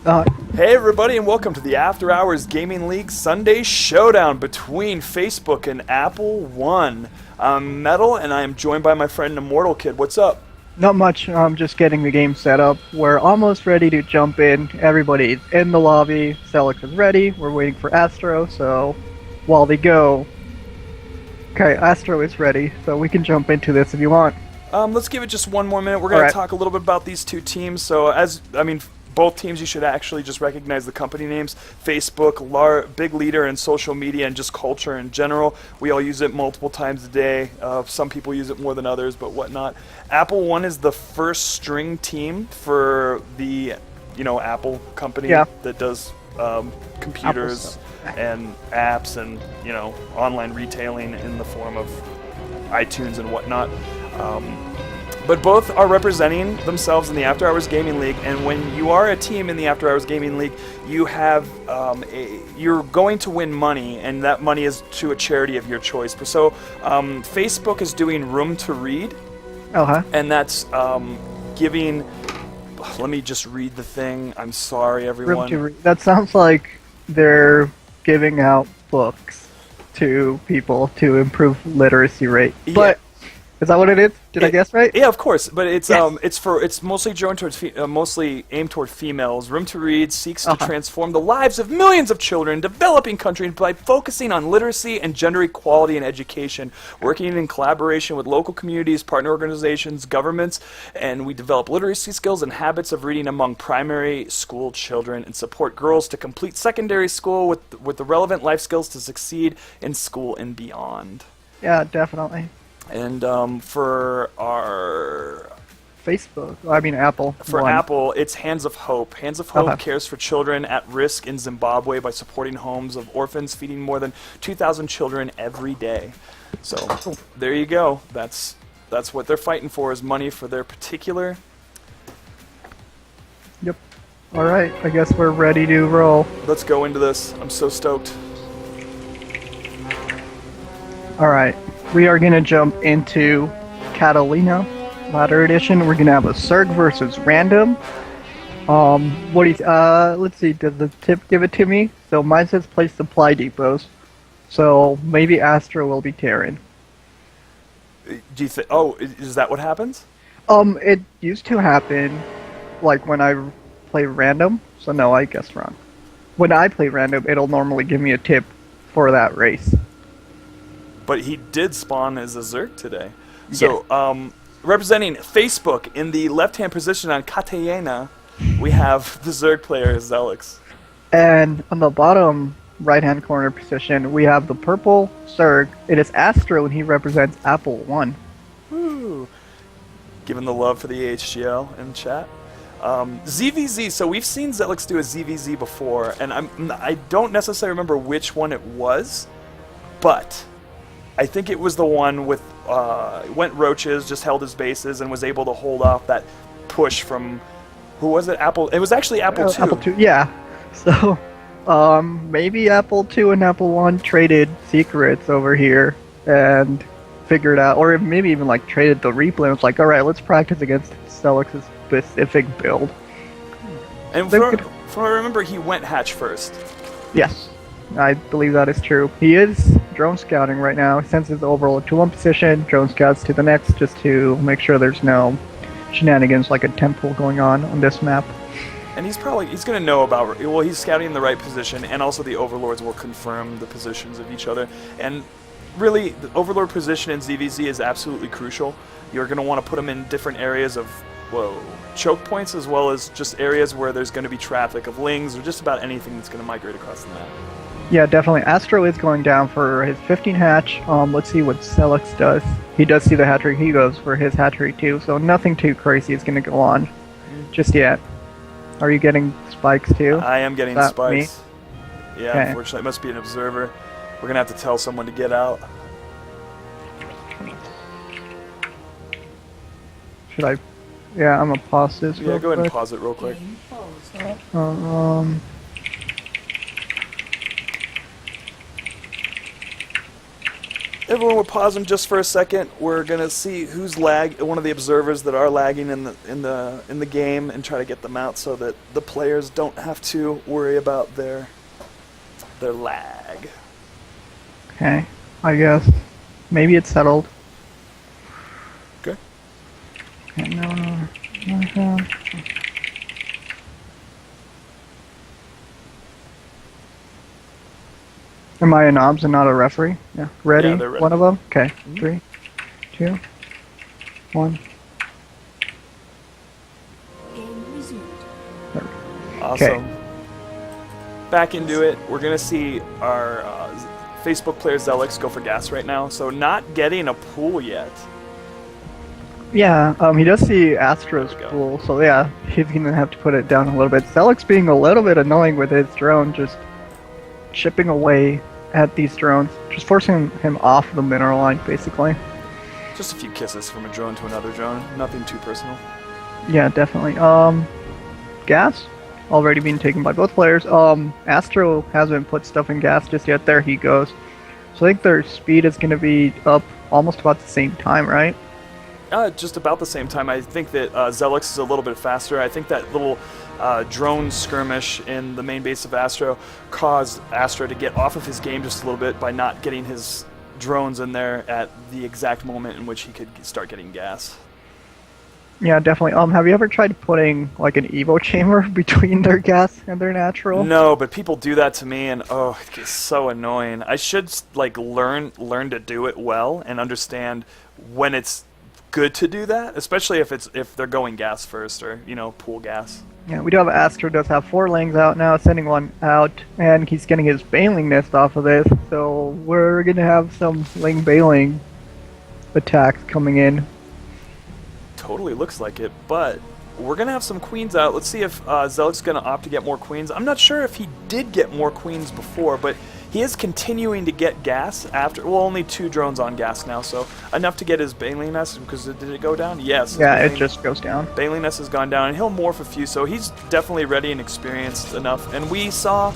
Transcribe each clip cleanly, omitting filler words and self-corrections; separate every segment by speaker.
Speaker 1: Uh,
Speaker 2: Hey everybody and welcome to the After Hours Gaming League Sunday Showdown between Facebook and Apple One. I'm Metal and I am joined by my friend Immortal Kid. What's up?
Speaker 1: Not much. I'm just getting the game set up. We're almost ready to jump in. Everybody's in the lobby. Celix is ready. We're waiting for Astro, so while they go... Okay, Astro is ready, so we can jump into this if you want.
Speaker 2: Let's give it just one more minute. We're going to
Speaker 1: Alright.
Speaker 2: talk a little bit about these two teams. Both teams you should actually just recognize the company names. Facebook, big leader in social media and just culture in general. We all use it multiple times a day. Some people use it more than others, but whatnot. Apple One is the first string team for the, Apple company that does computers and apps and, online retailing in the form of iTunes and whatnot. But both are representing themselves in the After Hours Gaming League, and when you are a team in the After Hours Gaming League, you have you're going to win money, and that money is to a charity of your choice. So, Facebook is doing Room to Read, and that's giving. Let me just read the thing. I'm sorry, everyone.
Speaker 1: Room to read. That sounds like they're giving out books to people to improve literacy rate.
Speaker 2: Yeah.
Speaker 1: But is that what it is? Did I guess right?
Speaker 2: Yeah, of course. But it's
Speaker 1: Yes.
Speaker 2: it's mostly drawn towards mostly aimed toward females. Room to Read seeks to transform the lives of millions of children in developing countries by focusing on literacy and gender equality in education, working in collaboration with local communities, partner organizations, governments, and we develop literacy skills and habits of reading among primary school children and support girls to complete secondary school with the relevant life skills to succeed in school and beyond.
Speaker 1: Yeah, definitely.
Speaker 2: And for our
Speaker 1: Apple.
Speaker 2: For
Speaker 1: One.
Speaker 2: Apple, it's Hands of Hope. Hands of Hope cares for children at risk in Zimbabwe by supporting homes of orphans, feeding more than 2,000 children every day. So there you go. That's what they're fighting for, is money for their particular.
Speaker 1: Yep. All right. I guess we're ready to roll.
Speaker 2: Let's go into this. I'm so stoked.
Speaker 1: All right. We are gonna jump into Catalina Ladder Edition. We're gonna have a Zerg versus Random. Let's see. Does the tip give it to me? So mine says place supply depots. So maybe Astra will be Terran.
Speaker 2: Do you think? Oh, is that what happens?
Speaker 1: It used to happen, like when I play Random. So no, I guess wrong. When I play Random, it'll normally give me a tip for that race.
Speaker 2: But he did spawn as a Zerg today. So, representing Facebook in the left-hand position on Catena, we have the Zerg player, Zelix.
Speaker 1: And on the bottom right-hand corner position, we have the purple Zerg. It is Astro, and he represents Apple One.
Speaker 2: Woo! Giving the love for the AHGL in chat. ZVZ, so we've seen Zelix do a ZVZ before, and I don't necessarily remember which one it was, but I think it was the one with went roaches, just held his bases, and was able to hold off that push from, who was it? Apple. It was actually Apple II.
Speaker 1: Apple II, yeah. So, maybe Apple II and Apple One traded secrets over here and figured out, or maybe even like traded the replay. And was like, all right, let's practice against Celix's specific build.
Speaker 2: And from what I remember, he went hatch first.
Speaker 1: Yes. I believe that is true. He is drone scouting right now. He sends his overall to one position, drone scouts to the next, just to make sure there's no shenanigans like a temple going on this map.
Speaker 2: And he's going to know about, well, he's scouting in the right position, and also the overlords will confirm the positions of each other. And really, the overlord position in ZVZ is absolutely crucial. You're going to want to put them in different areas of, choke points, as well as just areas where there's going to be traffic of lings, or just about anything that's going to migrate across the map.
Speaker 1: Yeah, definitely. Astro is going down for his 15 hatch. Let's see what Celix does. He does see the hat trick. He goes for his hat trick too, so nothing too crazy is going to go on just yet. Are you getting spikes too?
Speaker 2: I am getting spikes. Me? Yeah,
Speaker 1: okay.
Speaker 2: Unfortunately, it must be an observer. We're going to have to tell someone to get out.
Speaker 1: Should I? Yeah, I'm going to pause this
Speaker 2: Yeah, go ahead and pause it real quick. Everyone will pause them just for a second. We're gonna see who's one of the observers that are lagging in the game, and try to get them out so that the players don't have to worry about their lag.
Speaker 1: Okay, I guess. Maybe it's settled.
Speaker 2: Okay.
Speaker 1: Okay, no. Am I a knobs and not a referee? Yeah. Ready?
Speaker 2: Yeah, they're ready.
Speaker 1: One of them? Okay. 3, 2, 1.
Speaker 3: Game resumed.
Speaker 2: Awesome.
Speaker 1: Okay.
Speaker 2: Back into it. We're gonna see our Facebook player Zelix go for gas right now. So not getting a pool yet.
Speaker 1: Yeah, he does see Astro's
Speaker 2: There we go.
Speaker 1: pool, so yeah, he's gonna have to put it down a little bit. Zelix being a little bit annoying with his drone, just chipping away at these drones, just forcing him off the mineral line, basically.
Speaker 2: Just a few kisses from a drone to another drone. Nothing too personal.
Speaker 1: Yeah, definitely. Gas already being taken by both players. Astro hasn't put stuff in gas just yet. There he goes. So I think their speed is gonna be up almost about the same time, right?
Speaker 2: Just about the same time. I think that Zelix is a little bit faster. I think that little drone skirmish in the main base of Astro caused Astro to get off of his game just a little bit by not getting his drones in there at the exact moment in which he could start getting gas.
Speaker 1: Yeah, definitely. Have you ever tried putting like an Evo chamber between their gas and their natural?
Speaker 2: No, but people do that to me, and oh, it gets so annoying. I should like learn to do it well and understand when it's good to do that, especially if they're going gas first or pool gas.
Speaker 1: Yeah, we do have Astro does have 4 lings out now, sending one out, and he's getting his bailing nest off of this, so we're gonna have some ling bailing attacks coming in.
Speaker 2: Totally looks like it, but we're gonna have some queens out. Let's see if Zelik's gonna opt to get more queens. I'm not sure if he did get more queens before, but he is continuing to get gas after. Well, only 2 drones on gas now, so enough to get his bailing nest. Because did it go down? Yes.
Speaker 1: Yeah, it just goes down.
Speaker 2: Bailing nest has gone down, and he'll morph a few, so he's definitely ready and experienced enough. And we saw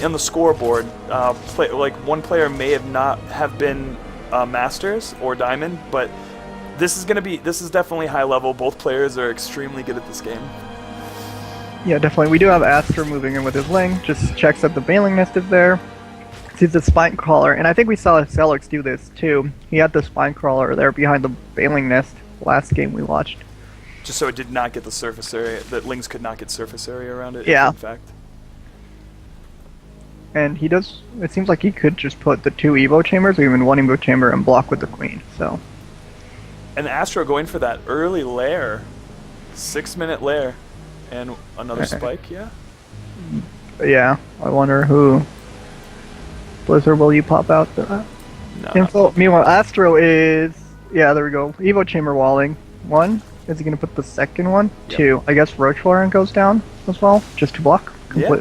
Speaker 2: in the scoreboard, one player may have not have been Masters or Diamond, but this is definitely high level. Both players are extremely good at this game.
Speaker 1: Yeah, definitely. We do have Astro moving in with his ling, just checks that the bailing nest is there. Sees the spine crawler, and I think we saw Zelix do this too. He had the spine crawler there behind the bailing nest last game we watched.
Speaker 2: Just so it did not get the surface area, that lings could not get surface area around it.
Speaker 1: Yeah.
Speaker 2: In fact.
Speaker 1: And he does, it seems like he could just put the 2 Evo chambers, or even 1 Evo chamber, and block with the queen, so.
Speaker 2: And Astro going for that early lair. 6-minute lair. And another spike, yeah?
Speaker 1: But yeah, I wonder who. Blizzard, will you pop out the
Speaker 2: No.
Speaker 1: info? Meanwhile, Astro is, yeah, there we go. Evo chamber walling. 1. Is he going to put the second one?
Speaker 2: Yep.
Speaker 1: 2. I guess Roach Warren goes down as well, just to block.
Speaker 2: Yeah.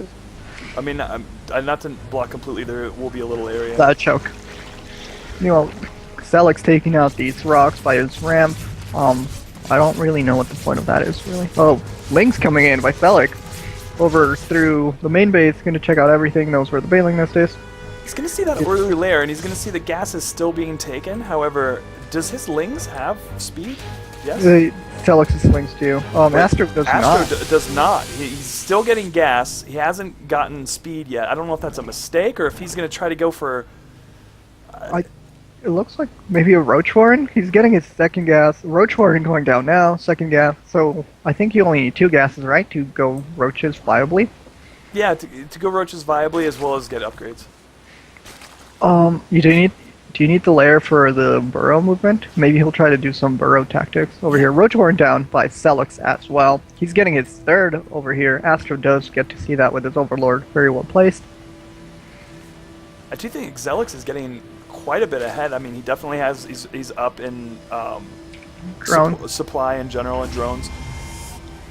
Speaker 2: I mean, not to block completely, there will be a little area.
Speaker 1: That choke. Meanwhile, Zelix taking out these rocks by his ramp. I don't really know what the point of that is, really. Oh, Link's coming in by Zelix. Over through the main base, going to check out everything, knows where the bailing nest is.
Speaker 2: He's going to see that early lair, and he's going to see the gas is still being taken. However, does his lings have speed? Yes?
Speaker 1: Zelix's Lings do. Astro does not.
Speaker 2: Does not. He's still getting gas. He hasn't gotten speed yet. I don't know if that's a mistake or if he's going to try to go for...
Speaker 1: It looks like maybe a Roach Warren. He's getting his second gas. Roach Warren going down now, second gas. So I think you only need 2 gases, right, to go Roaches viably?
Speaker 2: Yeah, to go Roaches viably as well as get upgrades.
Speaker 1: Do you need the lair for the burrow movement? Maybe he'll try to do some burrow tactics over here. Roach Warren down by Zelix as well. He's getting his 3rd over here. Astro does get to see that with his Overlord very well placed.
Speaker 2: I do think Zelix is getting quite a bit ahead. I mean, he definitely has. He's up in
Speaker 1: Drone.
Speaker 2: supply in general and drones,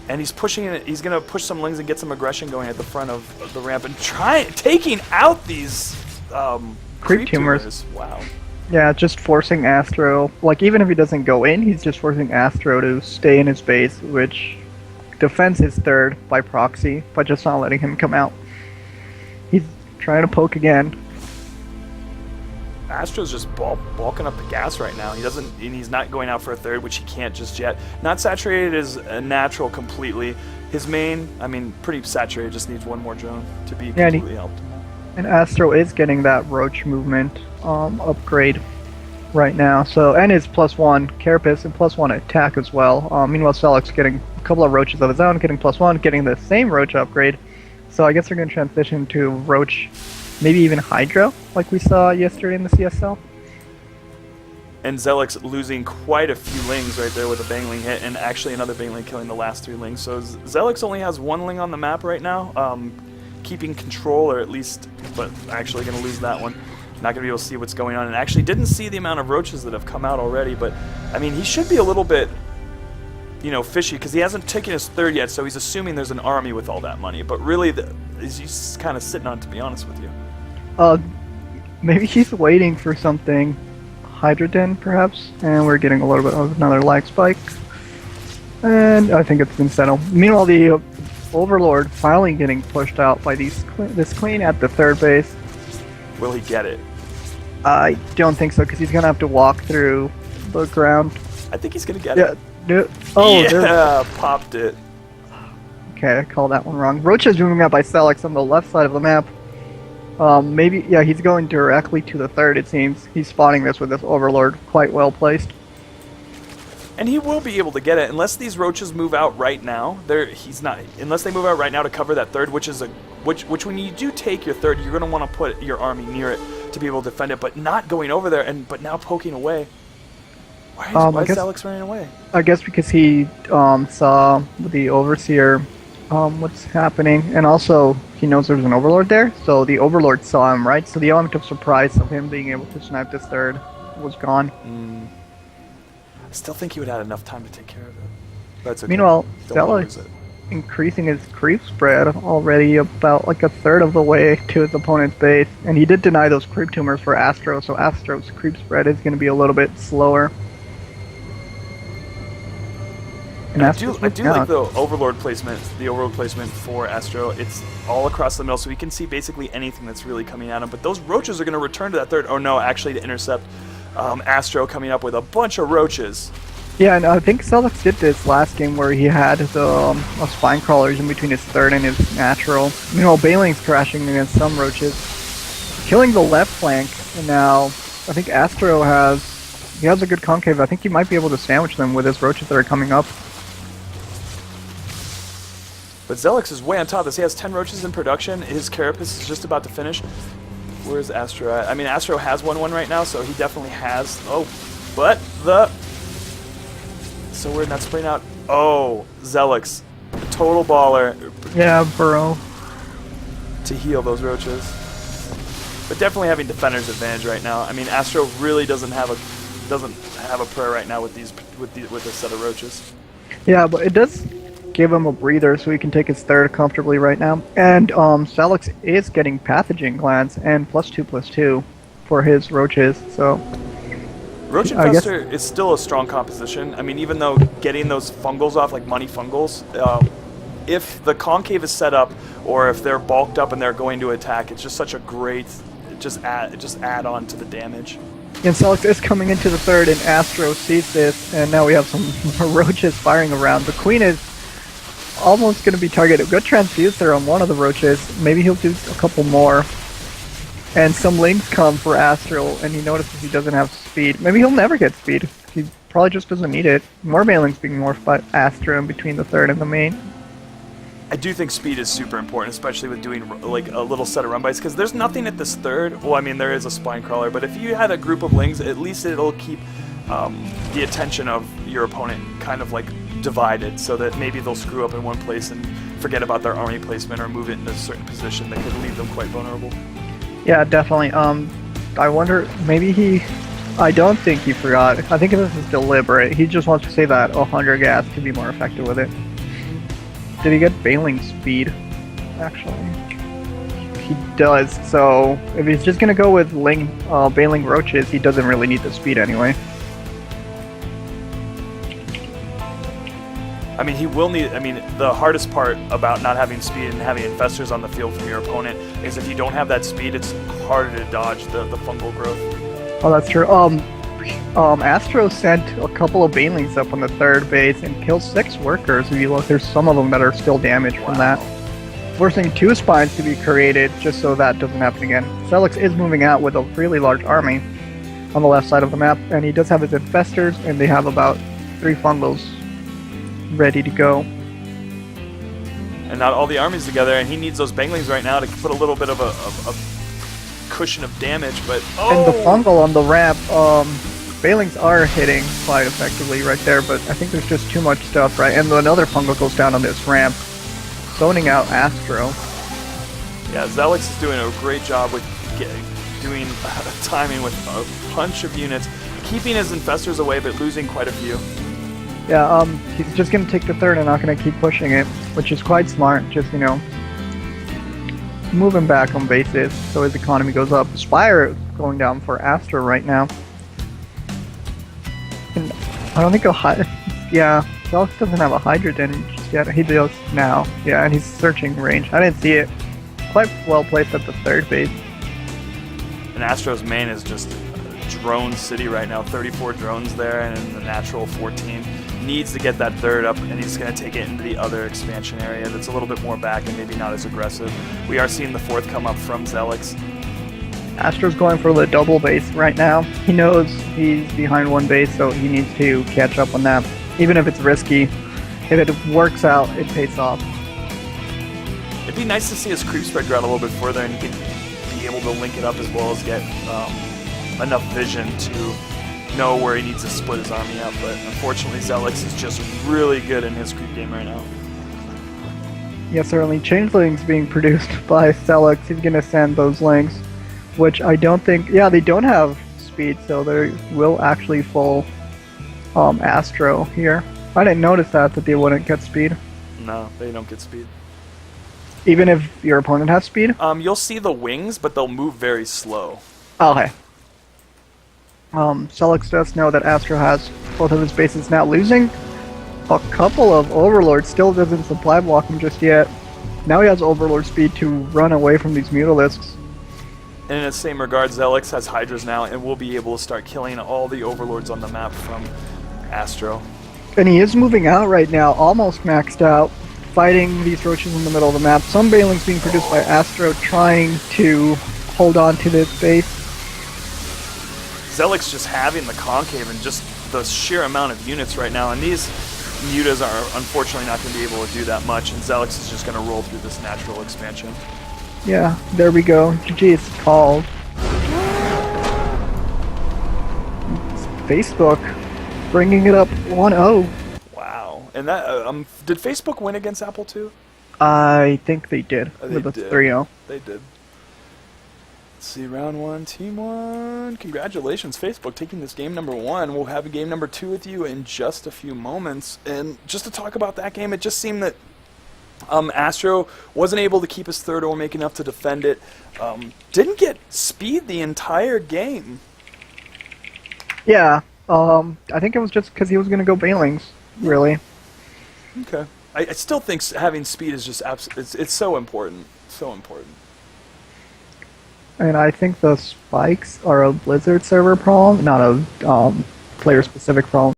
Speaker 2: and he's pushing it. He's gonna push some lings and get some aggression going at the front of the ramp and taking out these
Speaker 1: Creep tumors.
Speaker 2: Wow.
Speaker 1: Yeah, just forcing Astro. Like, even if he doesn't go in, he's just forcing Astro to stay in his base, which defends his 3rd by proxy, by just not letting him come out. He's trying to poke again.
Speaker 2: Astro's just bulking up the gas right now. He doesn't, and he's not going out for a third, which he can't just yet. Not saturated is a natural completely. His main, I mean, pretty saturated. Just needs one more drone to be completely helped.
Speaker 1: And Astro is getting that Roach movement upgrade right now. So, and his +1 Carapace and +1 attack as well. Meanwhile, Selleck's getting a couple of Roaches of his own, getting +1, getting the same Roach upgrade. So I guess they're going to transition to Roach, maybe even Hydro, like we saw yesterday in the CSL.
Speaker 2: And Zelek's losing quite a few lings right there with a Bangling hit, and actually another Bangling killing the last 3 lings. So Zelek's only has 1 ling on the map right now, keeping control, or at least, but actually going to lose that one. Not going to be able to see what's going on, and actually didn't see the amount of Roaches that have come out already, but I mean, he should be a little bit, you know, fishy, because he hasn't taken his third yet, so he's assuming there's an army with all that money, but really, he's kind of sitting on it, to be honest with you.
Speaker 1: Maybe he's waiting for something. Hydrogen, perhaps? And we're getting a little bit of another lag spike. And I think it's been settled. Meanwhile, the Overlord finally getting pushed out by this Queen at the third base.
Speaker 2: Will he get it?
Speaker 1: I don't think so, because he's going to have to walk through the ground.
Speaker 2: I think he's going to get it.
Speaker 1: Oh,
Speaker 2: yeah, popped it.
Speaker 1: Okay, I called that one wrong. Roach is moving out by Sellex on the left side of the map. Maybe, yeah, he's going directly to the third, it seems. He's spotting this with this Overlord quite well placed.
Speaker 2: And he will be able to get it, unless these Roaches move out right now. He's not, unless they move out right now to cover that third, which when you do take your third, you're going to want to put your army near it to be able to defend it, but not going over there, but now poking away. Why is Alex running away?
Speaker 1: I guess because he saw the Overseer, what's happening, and also he knows there's an Overlord there, so the Overlord saw him, right? So the element of surprise of him being able to snipe this third was gone.
Speaker 2: I still think he would have had enough time to take care of it. That's okay.
Speaker 1: Meanwhile, Stella increasing his creep spread already about like a third of the way to his opponent's base, and he did deny those creep tumors for Astro, so Astro's creep spread is going to be a little bit slower.
Speaker 2: And I do like the Overlord placement, for Astro. It's all across the middle, so we can see basically anything that's really coming at him. But those Roaches are going to return to that third. Oh no, actually to intercept Astro coming up with a bunch of Roaches.
Speaker 1: Yeah, and I think Celix did this last game where he had the Spine Crawlers in between his third and his natural. Meanwhile, Bailing's crashing against some Roaches, killing the left flank, and now I think Astro has a good concave. I think he might be able to sandwich them with his Roaches that are coming up.
Speaker 2: But Zelix is way on top of this. He has 10 Roaches in production. His Carapace is just about to finish. Where's Astro at? I mean, Astro has 1-1 right now, so he definitely has... Oh, but the... So weird not spraying out. Oh, Zelix. Total baller.
Speaker 1: Yeah, Burrow.
Speaker 2: To heal those Roaches. But definitely having defender's advantage right now. I mean, Astro really doesn't have a prayer right now with this set of Roaches.
Speaker 1: Yeah, but it does give him a breather so he can take his third comfortably right now. And Salix is getting pathogen glands and +2/+2 for his Roaches, so...
Speaker 2: Roach Infestor is still a strong composition. I mean, even though getting those fungals off, like money fungals, if the concave is set up, or if they're bulked up and they're going to attack, it's just such a great, just add on to the damage.
Speaker 1: And Celix is coming into the third, and Astro sees this, and now we have some Roaches firing around. The Queen is almost going to be targeted. Good transfuse there on one of the Roaches. Maybe he'll do a couple more. And some links come for Astro, and he notices he doesn't have speed. Maybe he'll never get speed. He probably just doesn't need it. More Bailings being morphed by Astro in between the third and the main.
Speaker 2: I do think speed is super important, especially with doing like a little set of run bites, because there's nothing at this third. Well, I mean, there is a Spine Crawler, but if you had a group of lings, at least it'll keep the attention of your opponent kind of like divided, so that maybe they'll screw up in one place and forget about their army placement or move it in a certain position that could leave them quite vulnerable. Yeah,
Speaker 1: definitely. I wonder, maybe I don't think he forgot. I think this is deliberate. He just wants to save that 100 gas to be more effective with it. Did he get Bailing speed? Actually, he does. So if he's just gonna go with Bailing Roaches, he doesn't really need the speed anyway.
Speaker 2: I mean, he will need... I mean, the hardest part about not having speed and having infestors on the field from your opponent is if you don't have that speed, it's harder to dodge the fungal growth.
Speaker 1: Oh, that's true. Astro sent a couple of banelings up on the third base and killed 6 workers. If you look, there's some of them that are still damaged from that. Forcing 2 spines to be created just so that doesn't happen again. Celix is moving out with a really large army on the left side of the map, and he does have his infestors, and they have about 3 fungals ready to go.
Speaker 2: And not all the armies together, and he needs those banglings right now to put a little bit of a cushion of damage, but
Speaker 1: And the fungal on the ramp, banelings are hitting quite effectively right there, but I think there's just too much stuff, right? And another fungal goes down on this ramp, zoning out Astro.
Speaker 2: Yeah, Zelix is doing a great job with doing timing with a bunch of units, keeping his infestors away, but losing quite a few.
Speaker 1: Yeah, he's just gonna take the third and not gonna keep pushing it, which is quite smart. Just, you know, moving back on bases so his economy goes up. Spire is going down for Astro right now. And I don't think yeah, Zelix doesn't have a Hydrogen just yet. He does now. Yeah, and he's searching range. I didn't see it. Quite well placed at the third base.
Speaker 2: And Astro's main is just drone city right now. 34 drones there, and in the natural 14. Needs to get that third up, and he's going to take it into the other expansion area that's a little bit more back and maybe not as aggressive. We are seeing the fourth come up from Zelix.
Speaker 1: Astro's going for the double base right now. He knows he's behind 1 base, so he needs to catch up on that. Even if it's risky, if it works out, it pays off.
Speaker 2: It'd be nice to see his creep spread go out a little bit further, and he could be able to link it up as well as get enough vision to know where he needs to split his army up. But unfortunately, Zelix is just really good in his creep game right now.
Speaker 1: Yeah, certainly. Changelings being produced by Celix. He's going to send those links, which I don't think... Yeah, they don't have speed, so they will actually full Astro here. I didn't notice that they wouldn't get speed.
Speaker 2: No, they don't get speed.
Speaker 1: Even if your opponent has speed?
Speaker 2: You'll see the wings, but they'll move very slow.
Speaker 1: Okay. Celix does know that Astro has both of his bases now, losing a couple of Overlords. Still doesn't supply block him just yet. Now he has Overlord speed to run away from these Mutalisks.
Speaker 2: And in the same regard, Zelix has Hydras now and will be able to start killing all the Overlords on the map from Astro.
Speaker 1: And he is moving out right now, almost maxed out, fighting these roaches in the middle of the map. Some Banelings being produced by Astro, trying to hold on to this base.
Speaker 2: Zelix just having the concave and just the sheer amount of units right now, and these mutas are unfortunately not going to be able to do that much, and Zelix is just going to roll through this natural expansion.
Speaker 1: Yeah, there we go. GG is called. It's Facebook bringing it up 1-0.
Speaker 2: Wow. And that did Facebook win against Apple too?
Speaker 1: I think they did with a 3-0.
Speaker 2: They did. Let's see, round 1, team 1. Congratulations, Facebook, taking this game number 1. We'll have a game number 2 with you in just a few moments. And just to talk about that game, it just seemed that Astro wasn't able to keep his third or make enough to defend it. Didn't get speed the entire game.
Speaker 1: Yeah, I think it was just because he was going to go Banelings, really.
Speaker 2: Okay. I still think having speed is just it's so important. So important.
Speaker 1: And I think the spikes are a Blizzard server problem, not a player-specific problem.